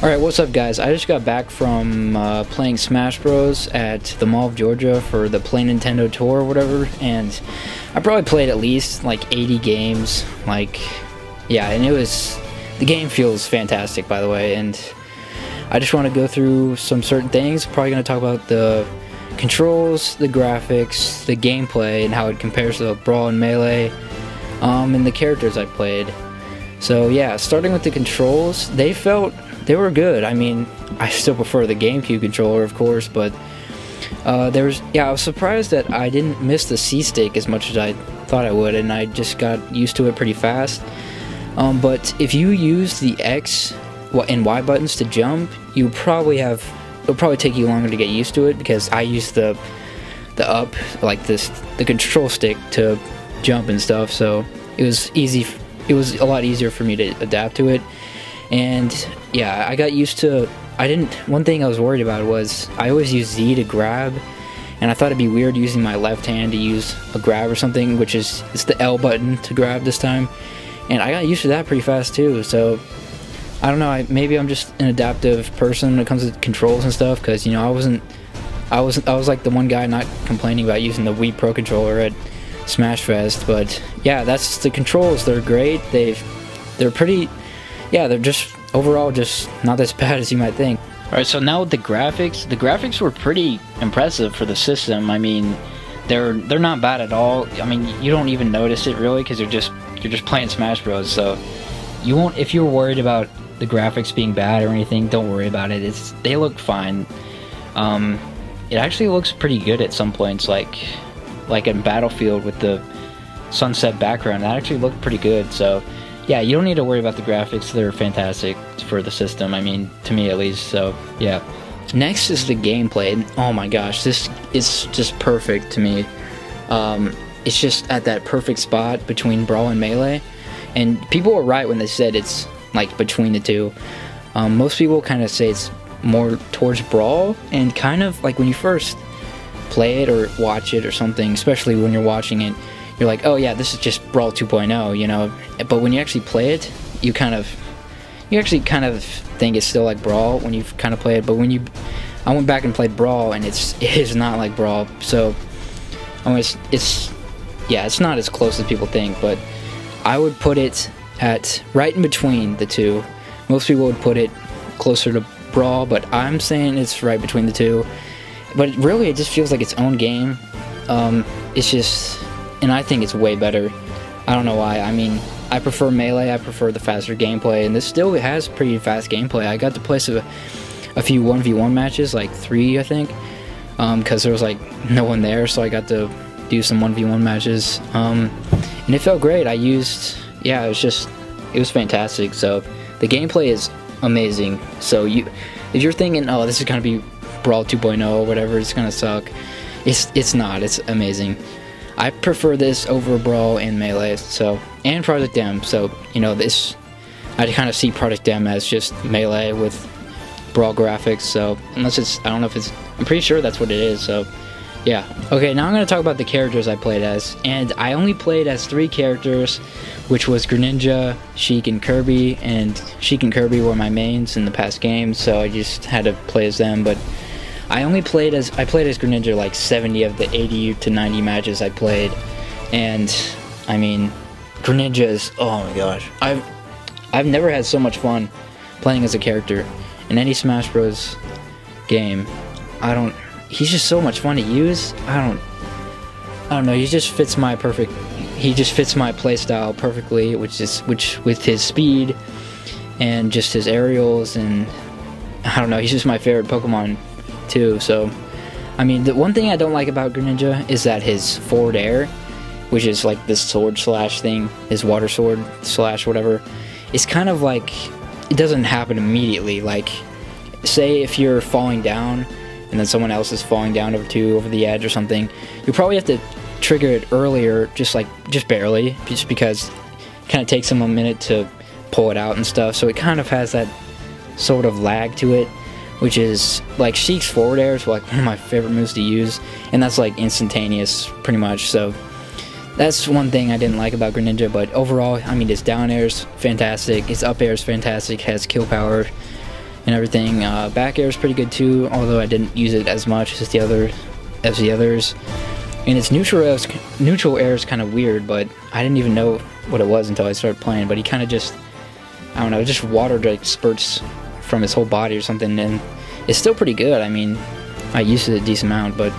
Alright, what's up guys? I just got back from playing Smash Bros at the Mall of Georgia for the Play Nintendo Tour or whatever, and I probably played at least like 80 games, yeah, and the game feels fantastic, by the way, and I just want to go through some certain things. Probably going to talk about the controls, the graphics, the gameplay, and how it compares to Brawl and Melee, and the characters I played. So yeah, starting with the controls, they were good. I mean, I still prefer the GameCube controller, of course, but I was surprised that I didn't miss the C-stick as much as I thought I would, and I just got used to it pretty fast. But if you use the X and Y buttons to jump, it'll probably take you longer to get used to it, because I use the up, the control stick to jump and stuff, so it was a lot easier for me to adapt to it. And yeah, I got used to, one thing I was worried about was I always use Z to grab, and I thought it'd be weird using my left hand to use a grab or something, it's the L button to grab this time, and I got used to that pretty fast too. So I don't know, maybe I'm just an adaptive person when it comes to controls and stuff, because, you know, I was like the one guy not complaining about using the Wii Pro controller at Smash Fest. But yeah, that's the controls. They're great. They're pretty, yeah, they're just overall just not as bad as you might think. Alright, so now with the graphics were pretty impressive for the system. I mean, they're not bad at all. I mean, you don't even notice it really, because you're just playing Smash Bros. So you won't, if you're worried about the graphics being bad or anything, don't worry about it. They look fine. It actually looks pretty good at some points, like in Battlefield with the sunset background. That actually looked pretty good. So yeah, you don't need to worry about the graphics. They're fantastic for the system, I mean, to me at least. So yeah. Next is the gameplay. Oh my gosh, this is just perfect to me. It's just at that perfect spot between Brawl and Melee, and people were right when they said it's like between the two. Most people kind of say it's more towards Brawl, and kind of like when you first play it or watch it or something, especially when you're watching it, you're like, oh yeah, this is just Brawl 2.0, you know. But when you actually play it, you actually kind of think it's still like Brawl when you kind of play it. But I went back and played Brawl, and it is not like Brawl. So it's not as close as people think, but I would put it at right in between the two. Most people would put it closer to Brawl, but I'm saying it's right between the two. But really, it just feels like its own game. And I think it's way better. I don't know why. I mean, I prefer Melee, I prefer the faster gameplay, and this still has pretty fast gameplay. I got to play a few 1v1 matches, like 3, I think, because there was like no one there, so I got to do some 1v1 matches, and it felt great. Yeah, it was fantastic. So the gameplay is amazing. So if you're thinking, oh, this is gonna be Brawl 2.0 or whatever, it's gonna suck, it's not. It's amazing. I prefer this over Brawl and Melee, and Project M. So, you know, I kind of see Project M as just Melee with Brawl graphics. So I'm pretty sure that's what it is. So yeah. Okay, now I'm going to talk about the characters I played as, and I only played as 3 characters, which was Greninja, Sheik, and Kirby, and Sheik and Kirby were my mains in the past games, so I just had to play as them. But I played as Greninja like 70 of the 80 to 90 matches I played, and I mean, Greninja is, oh my gosh, I've never had so much fun playing as a character in any Smash Bros. Game. He's just so much fun to use. I don't know, he just fits my playstyle perfectly, which with his speed and just his aerials, and I don't know, he's just my favorite Pokemon too. So I mean, the one thing I don't like about Greninja is that his forward air, which is like this sword slash thing, his water sword slash whatever, it's kind of like, it doesn't happen immediately. Like, say if you're falling down and then someone else is falling down over the edge or something, you probably have to trigger it earlier, just barely, just because it kind of takes them a minute to pull it out and stuff. So it kind of has that sort of lag to it, which is like Sheik's forward air is like one of my favorite moves to use, and that's like instantaneous pretty much. So that's one thing I didn't like about Greninja. But overall, I mean, his down air is fantastic, his up air is fantastic, has kill power, and everything. Back air is pretty good too, although I didn't use it as much as the others. And its neutral air is kind of weird, but I didn't even know what it was until I started playing. But he kind of just, I don't know, just water like spurts from his whole body or something, and it's still pretty good. I mean, I used it a decent amount, but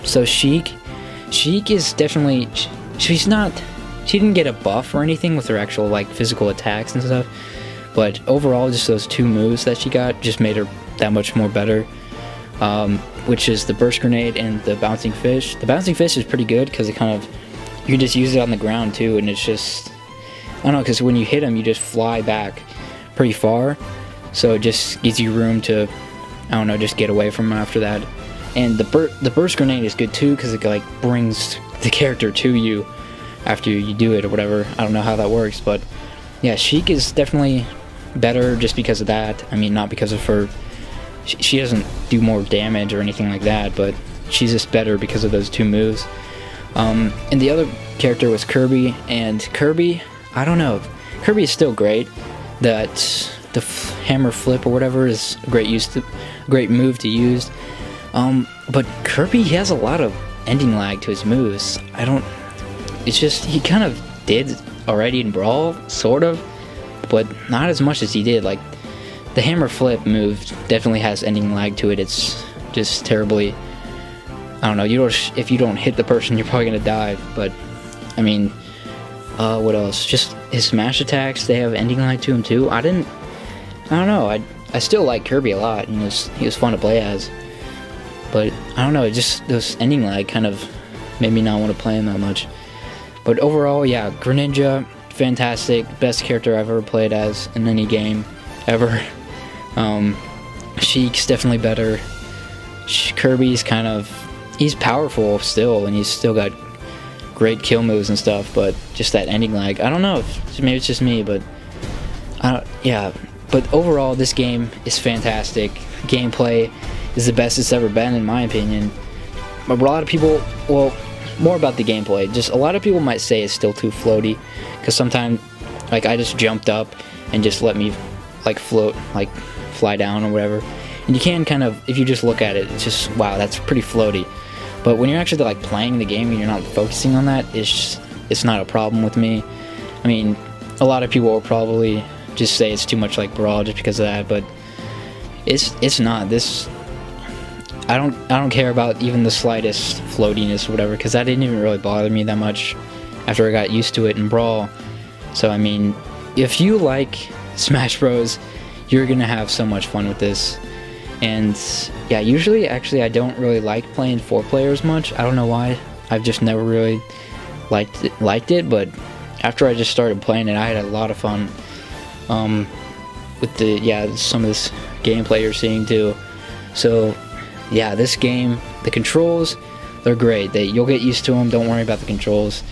so Sheik is definitely, she didn't get a buff or anything with her actual like physical attacks and stuff, but overall just those two moves that she got just made her that much more better, which is the burst grenade and the bouncing fish. The bouncing fish is pretty good because it kind of, you can just use it on the ground too, and it's just, I don't know, because when you hit them you just fly back pretty far, so it just gives you room to, I don't know, just get away from them after that. And the burst grenade is good too because it like brings the character to you after you do it or whatever. I don't know how that works, but yeah, Sheik is definitely better just because of that. I mean, not because of her, she doesn't do more damage or anything like that, but she's just better because of those two moves. And the other character was Kirby, and Kirby, I don't know, Kirby is still great. The hammer flip or whatever is a great move to use. But Kirby, he has a lot of ending lag to his moves. It's just, he kind of did already in Brawl, sort of, but not as much as he did. Like, the hammer flip move definitely has ending lag to it. It's just terribly, I don't know, if you don't hit the person, you're probably gonna die. But, I mean, what else? Just his smash attacks, they have ending lag to him too. I don't know, I still like Kirby a lot, and he was fun to play as. But, I don't know, just those ending lag kind of made me not want to play him that much. But overall, yeah, Greninja, fantastic, best character I've ever played as in any game, ever. Sheik's definitely better. Kirby's kind of, he's powerful still, and he's still got great kill moves and stuff, but just that ending lag, I don't know, maybe it's just me, but, yeah. But overall, this game is fantastic. Gameplay is the best it's ever been, in my opinion. But a lot of people, well, more about the gameplay, just a lot of people might say it's still too floaty, because sometimes, like, I just jumped up and just let me, like, float, like, fly down or whatever. And you can kind of, if you just look at it, it's just, wow, that's pretty floaty. But when you're actually, like, playing the game and you're not focusing on that, it's not a problem with me. I mean, a lot of people will probably just say it's too much like Brawl just because of that, but it's not. This, I don't care about even the slightest floatiness or whatever, because that didn't even really bother me that much after I got used to it in Brawl. So I mean, if you like Smash Bros, you're gonna have so much fun with this. And yeah, usually actually I don't really like playing 4 players much. I don't know why. I've just never really liked it, but after I just started playing it, I had a lot of fun with some of this gameplay you're seeing too. So yeah, this game, the controls, they're great. You'll get used to them. Don't worry about the controls.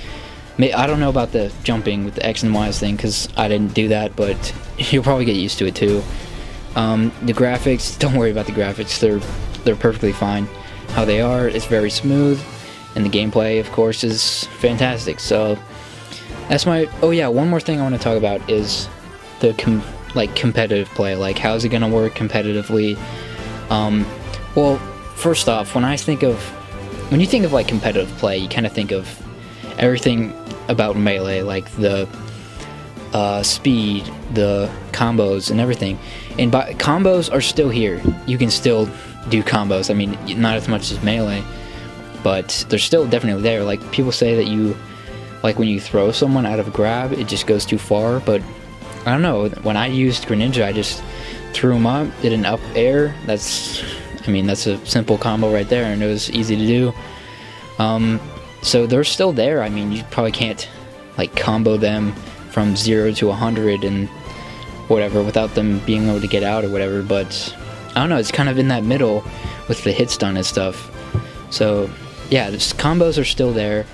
I don't know about the jumping with the X and Y's thing, because I didn't do that, but you'll probably get used to it too. The graphics, don't worry about the graphics. They're perfectly fine how they are. It's very smooth, and the gameplay, of course, is fantastic. So that's my. Oh yeah, one more thing I want to talk about is the competitive play. Like, how's it gonna work competitively? Well, first off, when you think of like competitive play, you kind of think of everything about Melee, like the speed, the combos, and everything. And combos are still here. You can still do combos. I mean, not as much as Melee, but they're still definitely there. Like, people say that when you throw someone out of a grab, it just goes too far, but I don't know. When I used Greninja, I just threw him up, did an up air. That's a simple combo right there, and it was easy to do. So they're still there. I mean, you probably can't like combo them from 0 to 100 and whatever without them being able to get out or whatever, but I don't know, it's kind of in that middle with the hit stun and stuff. So yeah, just combos are still there.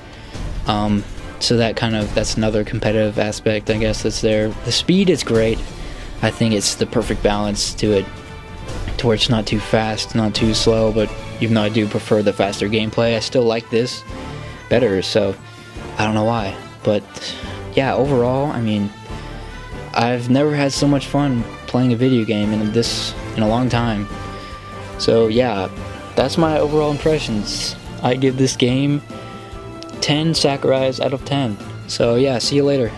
So that's another competitive aspect, I guess, that's there. The speed is great. I think it's the perfect balance to where it's not too fast, not too slow, but even though I do prefer the faster gameplay, I still like this better, so I don't know why. But yeah, overall, I mean, I've never had so much fun playing a video game in a long time. So yeah, that's my overall impressions. I give this game 10 Sakurais out of 10. So yeah, see you later.